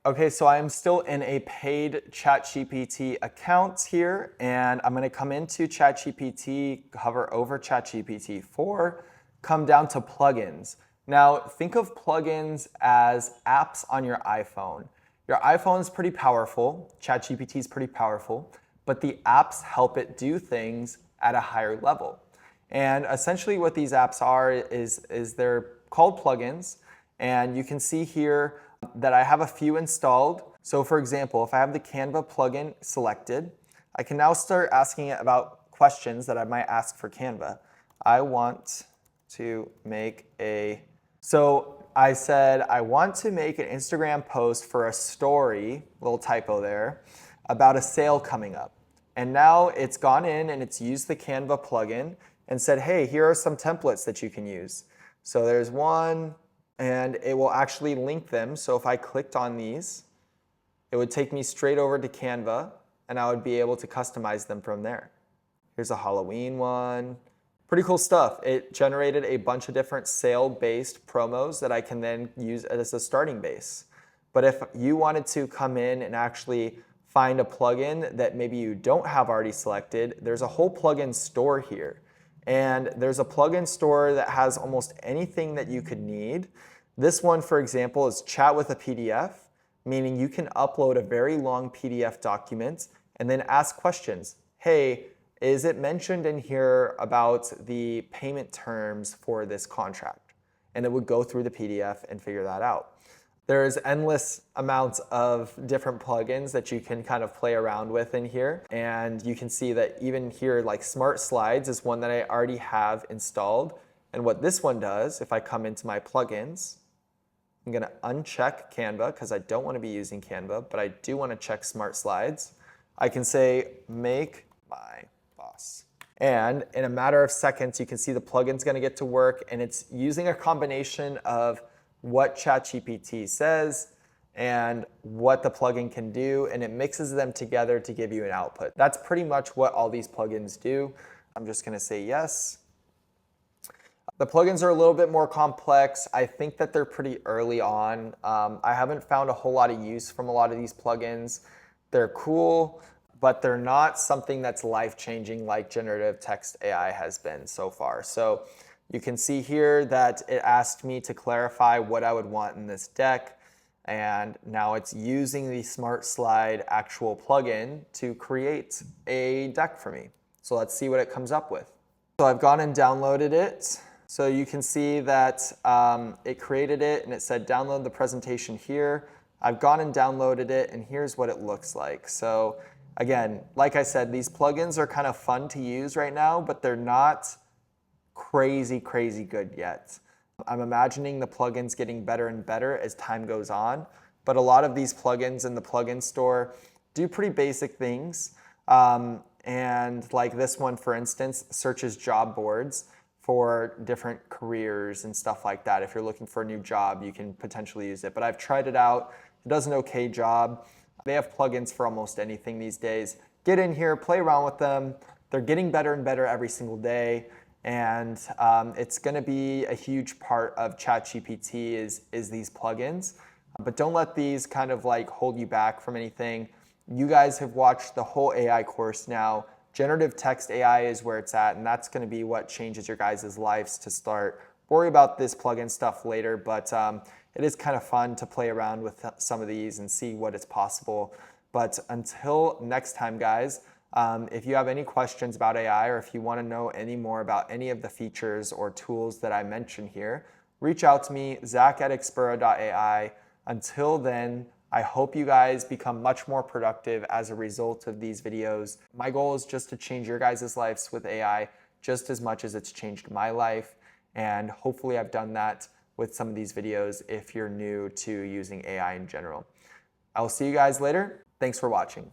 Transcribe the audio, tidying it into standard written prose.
Okay, so I'm still in a paid ChatGPT account here, and I'm gonna come into ChatGPT, hover over ChatGPT 4, come down to plugins. Now, think of plugins as apps on your iPhone. Your iPhone is pretty powerful, ChatGPT is pretty powerful, but the apps help it do things at a higher level. And essentially what these apps are is they're called plugins, and you can see here that I have a few installed. So for example, if I have the Canva plugin selected, I can now start asking it about questions that I might ask for Canva. I want to make so I said, I want to make an Instagram post for a story, little typo there, about a sale coming up. And now it's gone in and it's used the Canva plugin and said, hey, here are some templates that you can use. So there's one, and it will actually link them. So if I clicked on these, it would take me straight over to Canva, and I would be able to customize them from there. Here's a Halloween one. Pretty cool stuff. It generated a bunch of different sale-based promos that I can then use as a starting base. But if you wanted to come in and actually find a plugin that maybe you don't have already selected, there's a whole plugin store here. And there's a plugin store that has almost anything that you could need. This one, for example, is Chat with a PDF, meaning you can upload a very long PDF document and then ask questions. Hey, is it mentioned in here about the payment terms for this contract? And it would go through the PDF and figure that out. There's endless amounts of different plugins that you can kind of play around with in here. And you can see that even here, like Smart Slides is one that I already have installed. And what this one does, if I come into my plugins, I'm gonna uncheck Canva because I don't want to be using Canva, but I do want to check Smart Slides. I can say, make my boss. And in a matter of seconds, you can see the plugin's gonna get to work, and it's using a combination of what ChatGPT says and what the plugin can do, and it mixes them together to give you an output. That's pretty much what all these plugins do. I'm just gonna say yes. The plugins are a little bit more complex. I think that they're pretty early on. I haven't found a whole lot of use from a lot of these plugins. They're cool, but they're not something that's life-changing like generative text AI has been so far. So you can see here that it asked me to clarify what I would want in this deck, and now it's using the Smart Slide actual plugin to create a deck for me. So let's see what it comes up with. So I've gone and downloaded it. So you can see that it created it and it said download the presentation here. I've gone and downloaded it, and here's what it looks like. So again, like I said, these plugins are kind of fun to use right now, but they're not crazy good yet. I'm imagining the plugins getting better and better as time goes on, but a lot of these plugins in the plugin store do pretty basic things. And like this one, for instance, searches job boards for different careers and stuff like that. If you're looking for a new job, you can potentially use it. But I've tried it out. It does an okay job. They have plugins for almost anything these days. Get in here, play around with them. They're getting better and better every single day. And it's gonna be a huge part of ChatGPT is these plugins. But don't let these kind of like hold you back from anything. You guys have watched the whole AI course now. Generative text AI is where it's at, and that's gonna be what changes your guys' lives to start. Worry about this plugin stuff later, but it is kind of fun to play around with some of these and see what is possible. But until next time, guys, if you have any questions about AI, or if you want to know any more about any of the features or tools that I mentioned here, reach out to me, zach@expura.ai. Until then, I hope you guys become much more productive as a result of these videos. My goal is just to change your guys' lives with AI just as much as it's changed my life. And hopefully I've done that with some of these videos if you're new to using AI in general. I will see you guys later. Thanks for watching.